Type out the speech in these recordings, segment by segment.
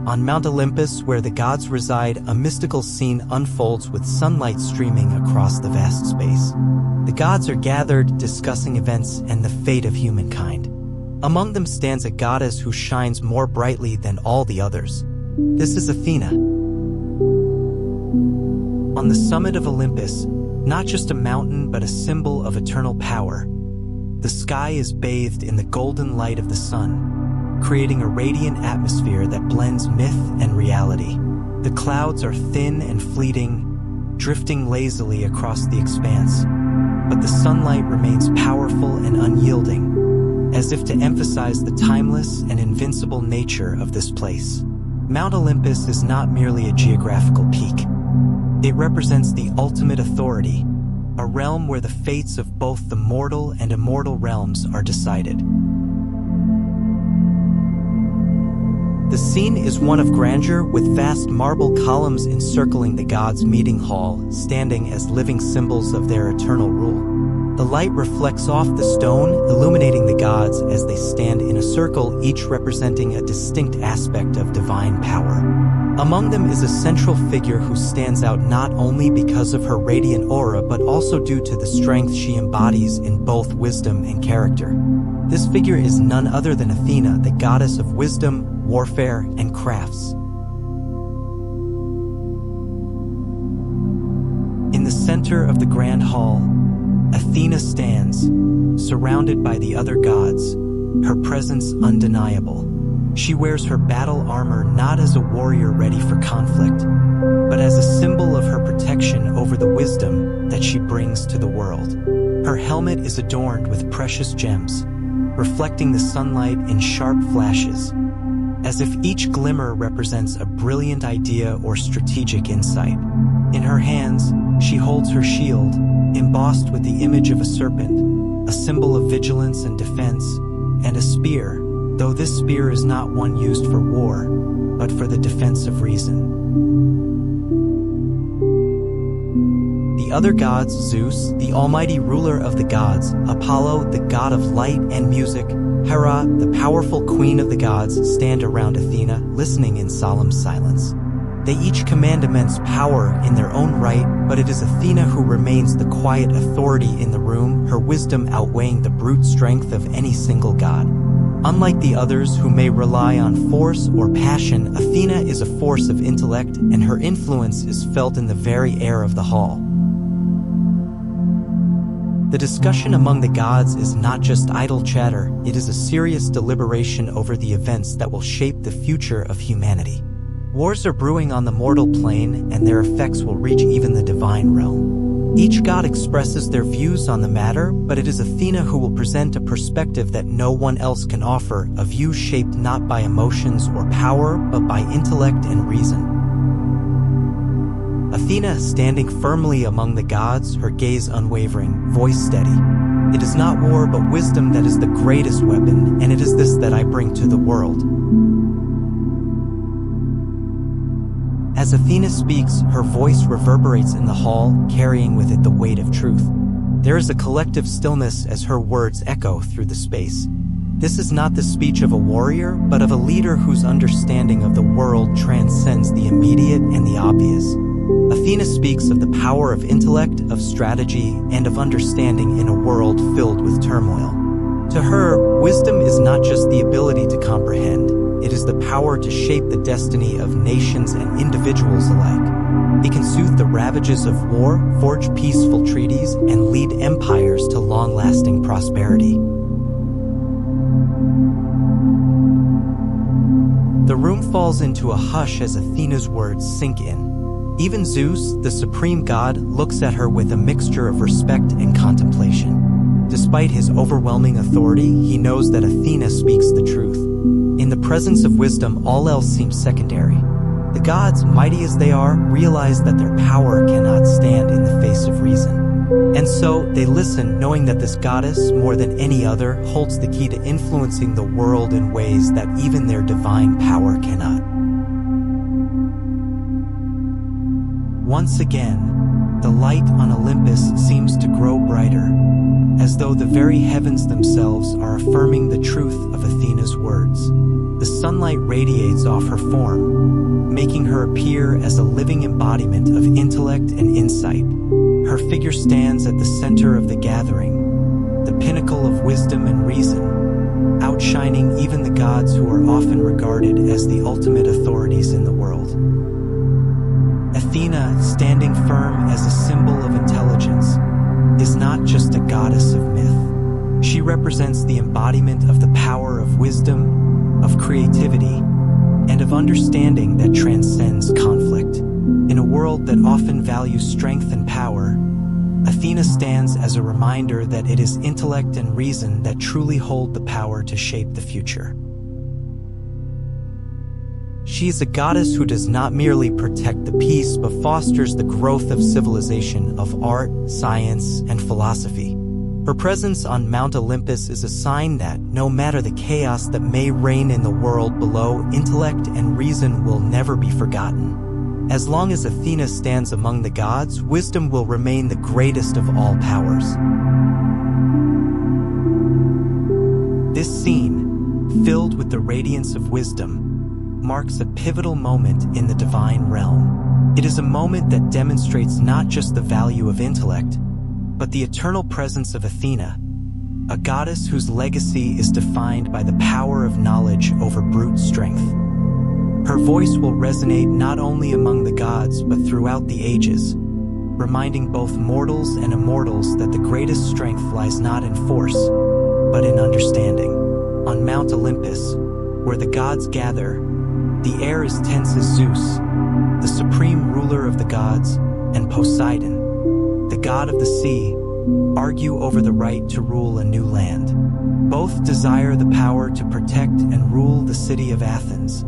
On Mount Olympus, where the gods reside, a mystical scene unfolds with sunlight streaming across the vast space. The gods are gathered, discussing events and the fate of humankind. Among them stands a goddess who shines more brightly than all the others. This is Athena. On the summit of Olympus, not just a mountain but a symbol of eternal power, the sky is bathed in the golden light of the sun, creating a radiant atmosphere that blends myth and reality. The clouds are thin and fleeting, drifting lazily across the expanse, but the sunlight remains powerful and unyielding, as if to emphasize the timeless and invincible nature of this place. Mount Olympus is not merely a geographical peak. It represents the ultimate authority, a realm where the fates of both the mortal and immortal realms are decided. The scene is one of grandeur, with vast marble columns encircling the gods' meeting hall, standing as living symbols of their eternal rule. The light reflects off the stone, illuminating the gods as they stand in a circle, each representing a distinct aspect of divine power. Among them is a central figure who stands out not only because of her radiant aura but also due to the strength she embodies in both wisdom and character. This figure is none other than Athena, the goddess of wisdom, warfare, and crafts. In the center of the grand hall, Athena stands, surrounded by the other gods, her presence undeniable. She wears her battle armor not as a warrior ready for conflict, but as a symbol of her protection over the wisdom that she brings to the world. Her helmet is adorned with precious gems, reflecting the sunlight in sharp flashes, as if each glimmer represents a brilliant idea or strategic insight. In her hands, she holds her shield, embossed with the image of a serpent, a symbol of vigilance and defense, and a spear, though this spear is not one used for war, but for the defense of reason. The other gods, Zeus, the almighty ruler of the gods, Apollo, the god of light and music, Hera, the powerful queen of the gods, stand around Athena, listening in solemn silence. They each command immense power in their own right, but it is Athena who remains the quiet authority in the room, her wisdom outweighing the brute strength of any single god. Unlike the others who may rely on force or passion, Athena is a force of intellect, and her influence is felt in the very air of the hall. The discussion among the gods is not just idle chatter, it is a serious deliberation over the events that will shape the future of humanity. Wars are brewing on the mortal plane, and their effects will reach even the divine realm. Each god expresses their views on the matter, but it is Athena who will present a perspective that no one else can offer, a view shaped not by emotions or power, but by intellect and reason. Athena, standing firmly among the gods, her gaze unwavering, voice steady. It is not war but wisdom that is the greatest weapon, and it is this that I bring to the world. As Athena speaks, her voice reverberates in the hall, carrying with it the weight of truth. There is a collective stillness as her words echo through the space. This is not the speech of a warrior, but of a leader whose understanding of the world transcends the immediate and the obvious. Athena speaks of the power of intellect, of strategy, and of understanding in a world filled with turmoil. To her, wisdom is not just the ability to comprehend, it is the power to shape the destiny of nations and individuals alike. It can soothe the ravages of war, forge peaceful treaties, and lead empires to long-lasting prosperity. The room falls into a hush as Athena's words sink in. Even Zeus, the supreme god, looks at her with a mixture of respect and contemplation. Despite his overwhelming authority, he knows that Athena speaks the truth. In the presence of wisdom, all else seems secondary. The gods, mighty as they are, realize that their power cannot stand in the face of reason. And so, they listen, knowing that this goddess, more than any other, holds the key to influencing the world in ways that even their divine power cannot. Once again, the light on Olympus seems to grow brighter. as though the very heavens themselves are affirming the truth of Athena's words. The sunlight radiates off her form, making her appear as a living embodiment of intellect and insight. Her figure stands at the center of the gathering, the pinnacle of wisdom and reason, outshining even the gods who are often regarded as the ultimate authorities in the world. Athena, standing firm as a symbol of intelligence, is not just a goddess of myth. She represents the embodiment of the power of wisdom, of creativity, and of understanding that transcends conflict. In a world that often values strength and power, Athena stands as a reminder that it is intellect and reason that truly hold the power to shape the future. She is a goddess who does not merely protect the peace but fosters the growth of civilization, of art, science, and philosophy. Her presence on Mount Olympus is a sign that, no matter the chaos that may reign in the world below, intellect and reason will never be forgotten. As long as Athena stands among the gods, wisdom will remain the greatest of all powers. This scene, filled with the radiance of wisdom, marks a pivotal moment in the divine realm. It is a moment that demonstrates not just the value of intellect, but the eternal presence of Athena, a goddess whose legacy is defined by the power of knowledge over brute strength. Her voice will resonate not only among the gods but throughout the ages, reminding both mortals and immortals that the greatest strength lies not in force, but in understanding. On Mount Olympus, where the gods gather, the air is tense as Zeus, the supreme ruler of the gods, and Poseidon, the god of the sea, argue over the right to rule a new land. Both desire the power to protect and rule the city of Athens,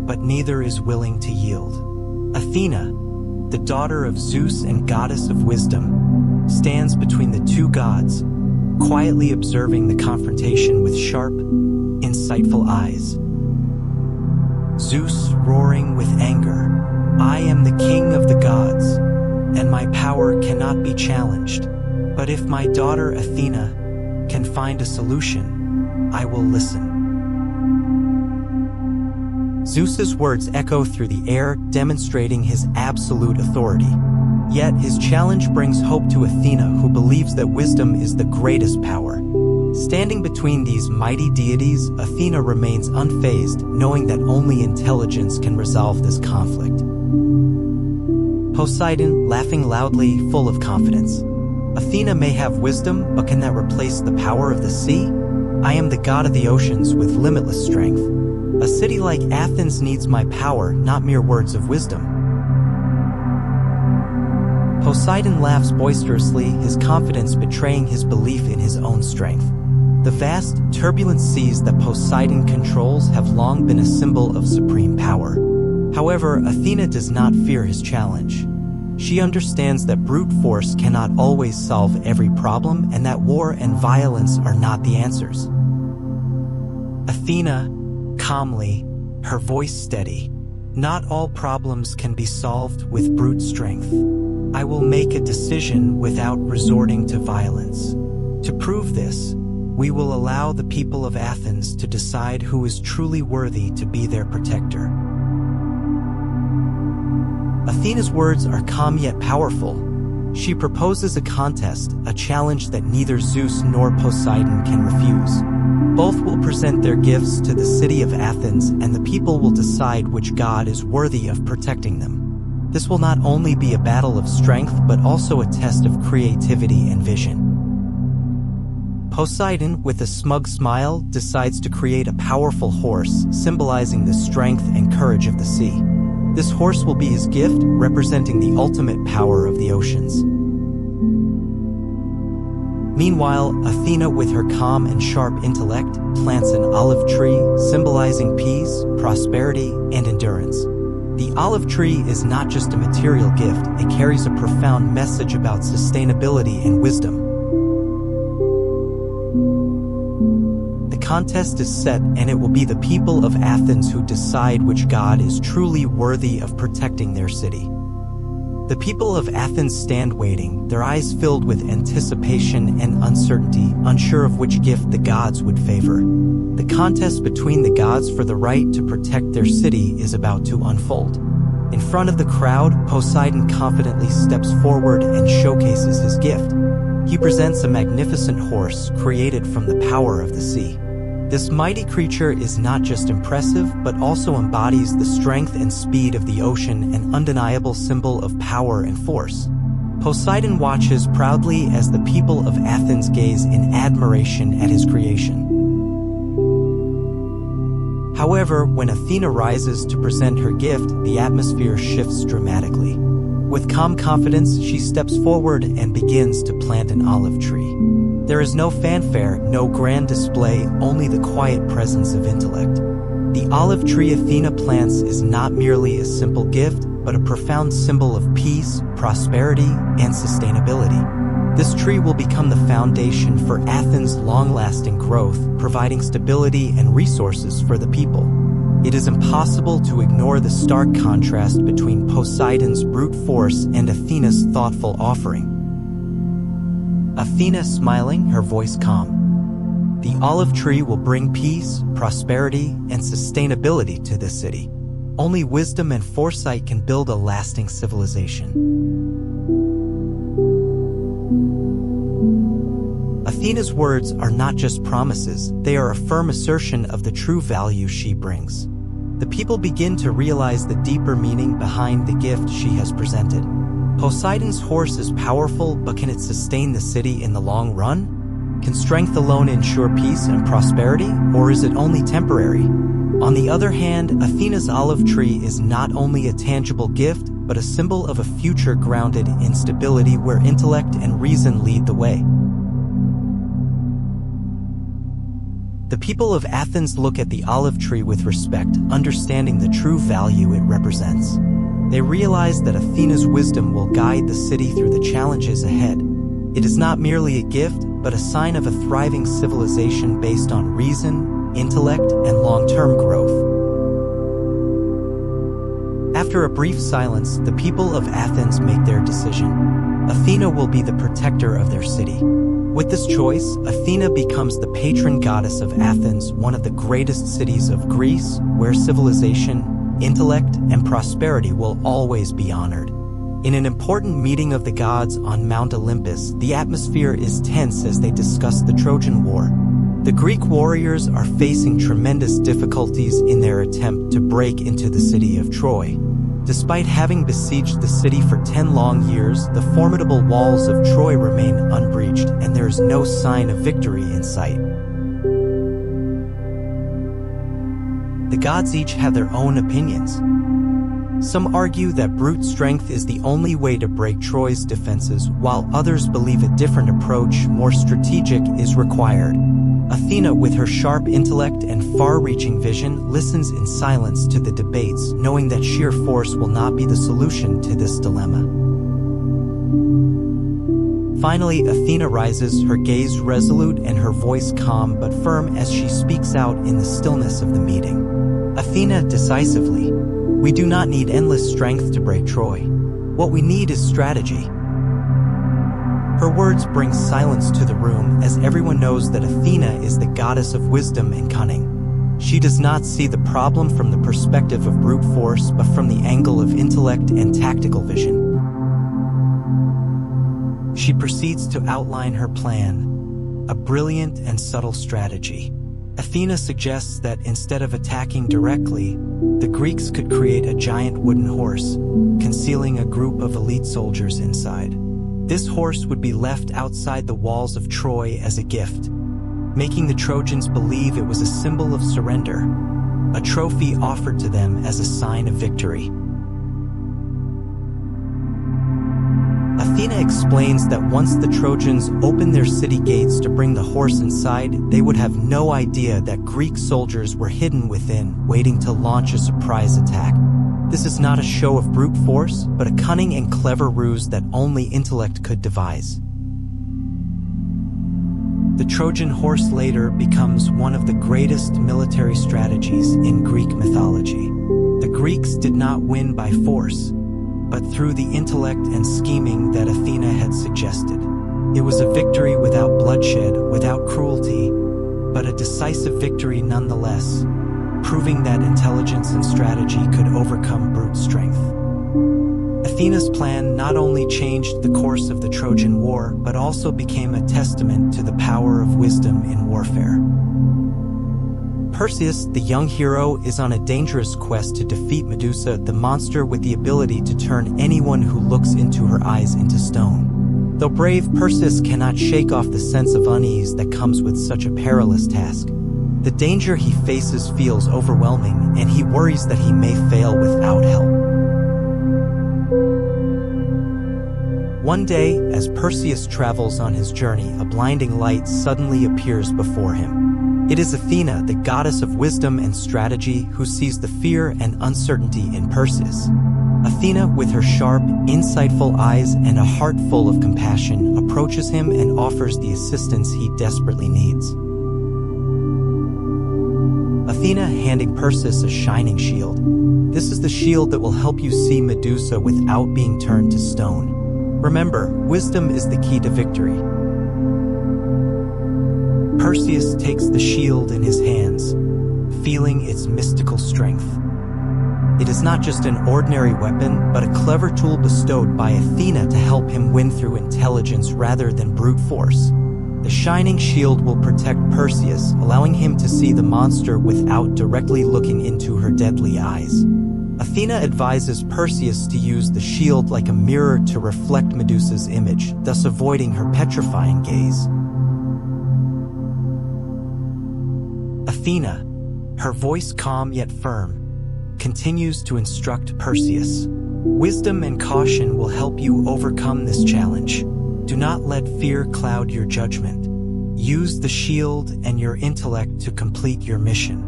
but neither is willing to yield. Athena, the daughter of Zeus and goddess of wisdom, stands between the two gods, quietly observing the confrontation with sharp, insightful eyes. Zeus, roaring with anger, "I am the king of the gods, and my power cannot be challenged. But if my daughter Athena can find a solution, I will listen." Zeus's words echo through the air, demonstrating his absolute authority. Yet his challenge brings hope to Athena, who believes that wisdom is the greatest power. Standing between these mighty deities, Athena remains unfazed, knowing that only intelligence can resolve this conflict. Poseidon, laughing loudly, full of confidence. "Athena may have wisdom, but can that replace the power of the sea? I am the god of the oceans with limitless strength. A city like Athens needs my power, not mere words of wisdom." Poseidon laughs boisterously, his confidence betraying his belief in his own strength. The vast, turbulent seas that Poseidon controls have long been a symbol of supreme power. However, Athena does not fear his challenge. She understands that brute force cannot always solve every problem and that war and violence are not the answers. Athena, calmly, her voice steady, "Not all problems can be solved with brute strength. I will make a decision without resorting to violence. To prove this, we will allow the people of Athens to decide who is truly worthy to be their protector." Athena's words are calm yet powerful. She proposes a contest, a challenge that neither Zeus nor Poseidon can refuse. Both will present their gifts to the city of Athens, and the people will decide which god is worthy of protecting them. This will not only be a battle of strength, but also a test of creativity and vision. Poseidon, with a smug smile, decides to create a powerful horse, symbolizing the strength and courage of the sea. This horse will be his gift, representing the ultimate power of the oceans. Meanwhile, Athena, with her calm and sharp intellect, plants an olive tree, symbolizing peace, prosperity, and endurance. The olive tree is not just a material gift, it carries a profound message about sustainability and wisdom. The contest is set, and it will be the people of Athens who decide which god is truly worthy of protecting their city. The people of Athens stand waiting, their eyes filled with anticipation and uncertainty, unsure of which gift the gods would favor. The contest between the gods for the right to protect their city is about to unfold. In front of the crowd, Poseidon confidently steps forward and showcases his gift. He presents a magnificent horse created from the power of the sea. This mighty creature is not just impressive, but also embodies the strength and speed of the ocean, an undeniable symbol of power and force. Poseidon watches proudly as the people of Athens gaze in admiration at his creation. However, when Athena rises to present her gift, the atmosphere shifts dramatically. With calm confidence, she steps forward and begins to plant an olive tree. There is no fanfare, no grand display, only the quiet presence of intellect. The olive tree Athena plants is not merely a simple gift, but a profound symbol of peace, prosperity, and sustainability. This tree will become the foundation for Athens' long-lasting growth, providing stability and resources for the people. It is impossible to ignore the stark contrast between Poseidon's brute force and Athena's thoughtful offering. Athena smiling, her voice calm. The olive tree will bring peace, prosperity, and sustainability to this city. Only wisdom and foresight can build a lasting civilization. Athena's words are not just promises, they are a firm assertion of the true value she brings. The people begin to realize the deeper meaning behind the gift she has presented. Poseidon's horse is powerful, but can it sustain the city in the long run? Can strength alone ensure peace and prosperity, or is it only temporary? On the other hand, Athena's olive tree is not only a tangible gift, but a symbol of a future grounded in stability where intellect and reason lead the way. The people of Athens look at the olive tree with respect, understanding the true value it represents. They realize that Athena's wisdom will guide the city through the challenges ahead. It is not merely a gift, but a sign of a thriving civilization based on reason, intellect, and long-term growth. After a brief silence, the people of Athens make their decision. Athena will be the protector of their city. With this choice, Athena becomes the patron goddess of Athens, one of the greatest cities of Greece, where civilization, intellect, and prosperity will always be honored. In an important meeting of the gods on Mount Olympus, the atmosphere is tense as they discuss the Trojan War. The Greek warriors are facing tremendous difficulties in their attempt to break into the city of Troy. Despite having besieged the city for 10 long years, the formidable walls of Troy remain unbreached, and there is no sign of victory in sight. The gods each have their own opinions. Some argue that brute strength is the only way to break Troy's defenses, while others believe a different approach, more strategic, is required. Athena, with her sharp intellect and far-reaching vision, listens in silence to the debates, knowing that sheer force will not be the solution to this dilemma. Finally, Athena rises, her gaze resolute and her voice calm but firm as she speaks out in the stillness of the meeting. Athena, decisively, "We do not need endless strength to break Troy. What we need is strategy." Her words bring silence to the room as everyone knows that Athena is the goddess of wisdom and cunning. She does not see the problem from the perspective of brute force, but from the angle of intellect and tactical vision. She proceeds to outline her plan, a brilliant and subtle strategy. Athena suggests that instead of attacking directly, the Greeks could create a giant wooden horse, concealing a group of elite soldiers inside. This horse would be left outside the walls of Troy as a gift, making the Trojans believe it was a symbol of surrender, a trophy offered to them as a sign of victory. Athena explains that once the Trojans opened their city gates to bring the horse inside, they would have no idea that Greek soldiers were hidden within, waiting to launch a surprise attack. This is not a show of brute force, but a cunning and clever ruse that only intellect could devise. The Trojan horse later becomes one of the greatest military strategies in Greek mythology. The Greeks did not win by force. but through the intellect and scheming that Athena had suggested. It was a victory without bloodshed, without cruelty, but a decisive victory nonetheless, proving that intelligence and strategy could overcome brute strength. Athena's plan not only changed the course of the Trojan War, but also became a testament to the power of wisdom in warfare. Perseus, the young hero, is on a dangerous quest to defeat Medusa, the monster with the ability to turn anyone who looks into her eyes into stone. Though brave, Perseus cannot shake off the sense of unease that comes with such a perilous task. The danger he faces feels overwhelming, and he worries that he may fail without help. One day, as Perseus travels on his journey, a blinding light suddenly appears before him. It is Athena, the goddess of wisdom and strategy, who sees the fear and uncertainty in Perseus. Athena, with her sharp, insightful eyes and a heart full of compassion, approaches him and offers the assistance he desperately needs. Athena handing Perseus a shining shield. This is the shield that will help you see Medusa without being turned to stone. Remember, wisdom is the key to victory. Perseus takes the shield in his hands, feeling its mystical strength. It is not just an ordinary weapon, but a clever tool bestowed by Athena to help him win through intelligence rather than brute force. The shining shield will protect Perseus, allowing him to see the monster without directly looking into her deadly eyes. Athena advises Perseus to use the shield like a mirror to reflect Medusa's image, thus avoiding her petrifying gaze. Athena, her voice calm yet firm, continues to instruct Perseus. Wisdom and caution will help you overcome this challenge. Do not let fear cloud your judgment. Use the shield and your intellect to complete your mission.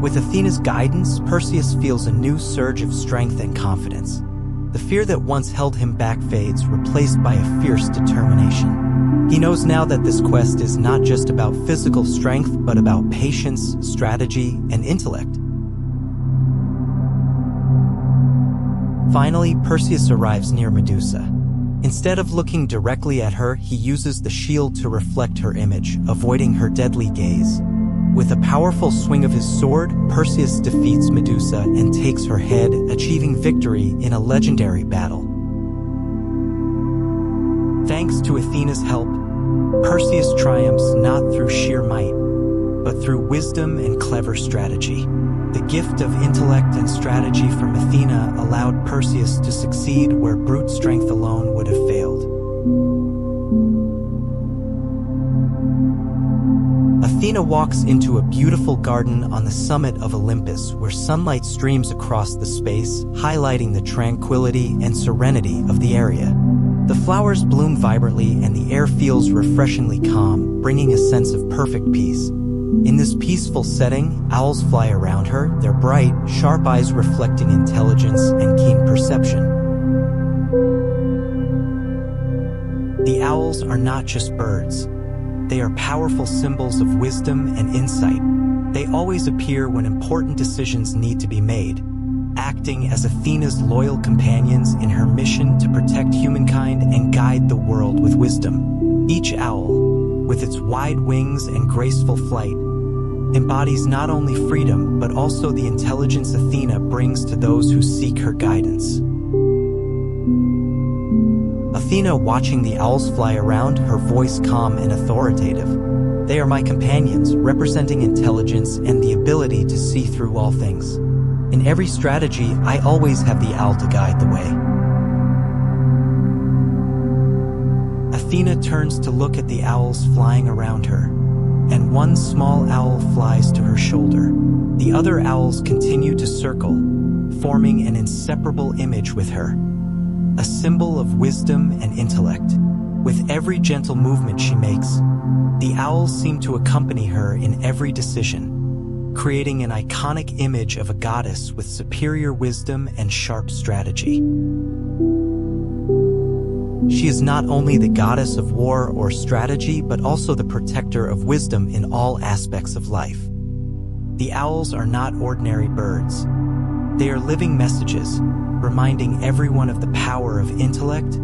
With Athena's guidance, Perseus feels a new surge of strength and confidence. The fear that once held him back fades, replaced by a fierce determination. He knows now that this quest is not just about physical strength, but about patience, strategy, and intellect. Finally, Perseus arrives near Medusa. Instead of looking directly at her, he uses the shield to reflect her image, avoiding her deadly gaze. With a powerful swing of his sword, Perseus defeats Medusa and takes her head, achieving victory in a legendary battle. Thanks to Athena's help, Perseus triumphs not through sheer might, but through wisdom and clever strategy. The gift of intellect and strategy from Athena allowed Perseus to succeed where brute strength alone would have failed. Athena walks into a beautiful garden on the summit of Olympus where sunlight streams across the space, highlighting the tranquility and serenity of the area. The flowers bloom vibrantly and the air feels refreshingly calm, bringing a sense of perfect peace. In this peaceful setting, owls fly around her, their bright, sharp eyes reflecting intelligence and keen perception. The owls are not just birds. They are powerful symbols of wisdom and insight. They always appear when important decisions need to be made, acting as Athena's loyal companions in her mission to protect humankind and guide the world with wisdom. Each owl, with its wide wings and graceful flight, embodies not only freedom but also the intelligence Athena brings to those who seek her guidance. Athena, watching the owls fly around, her voice calm and authoritative. They are my companions, representing intelligence and the ability to see through all things. In every strategy, I always have the owl to guide the way. Athena turns to look at the owls flying around her, and one small owl flies to her shoulder. The other owls continue to circle, forming an inseparable image with her, a symbol of wisdom and intellect. With every gentle movement she makes, the owls seem to accompany her in every decision, creating an iconic image of a goddess with superior wisdom and sharp strategy. She is not only the goddess of war or strategy, but also the protector of wisdom in all aspects of life. The owls are not ordinary birds. They are living messages, reminding everyone of the power of intellect,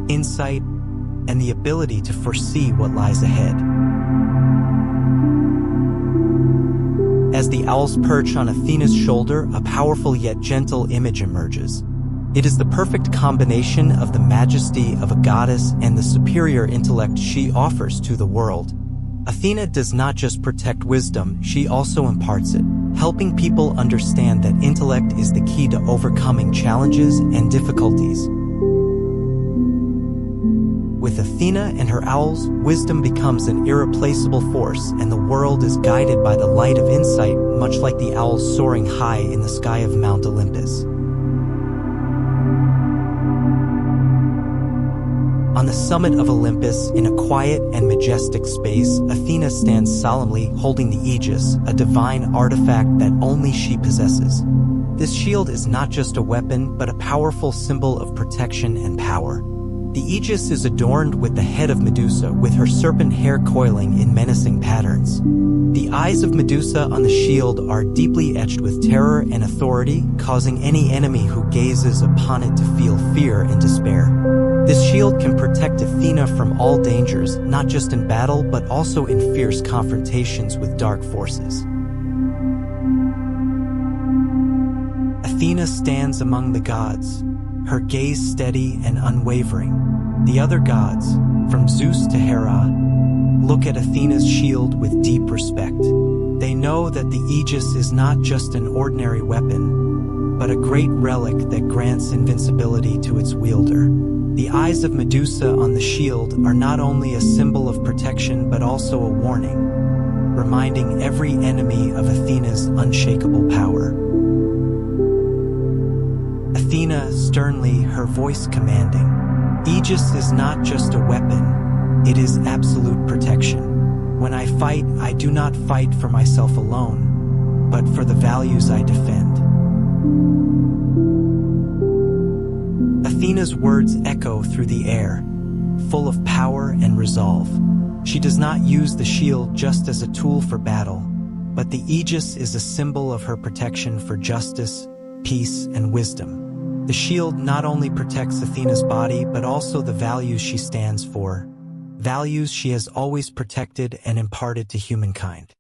insight, and the ability to foresee what lies ahead. As the owls perch on Athena's shoulder, a powerful yet gentle image emerges. It is the perfect combination of the majesty of a goddess and the superior intellect she offers to the world. Athena does not just protect wisdom, she also imparts it, helping people understand that intellect is the key to overcoming challenges and difficulties. With Athena and her owls, wisdom becomes an irreplaceable force, and the world is guided by the light of insight, much like the owls soaring high in the sky of Mount Olympus. On the summit of Olympus, in a quiet and majestic space, Athena stands solemnly, holding the aegis, a divine artifact that only she possesses. This shield is not just a weapon, but a powerful symbol of protection and power. The aegis is adorned with the head of Medusa, with her serpent hair coiling in menacing patterns. The eyes of Medusa on the shield are deeply etched with terror and authority, causing any enemy who gazes upon it to feel fear and despair. This shield can protect Athena from all dangers, not just in battle, but also in fierce confrontations with dark forces. Athena stands among the gods, her gaze steady and unwavering. The other gods, from Zeus to Hera, look at Athena's shield with deep respect. They know that the aegis is not just an ordinary weapon, but a great relic that grants invincibility to its wielder. The eyes of Medusa on the shield are not only a symbol of protection but also a warning, reminding every enemy of Athena's unshakable power. Athena, sternly, her voice commanding. Aegis is not just a weapon, it is absolute protection. When I fight, I do not fight for myself alone, but for the values I defend. Athena's words echo through the air, full of power and resolve. She does not use the shield just as a tool for battle, but the aegis is a symbol of her protection for justice, peace, and wisdom. The shield not only protects Athena's body, but also the values she stands for, values she has always protected and imparted to humankind.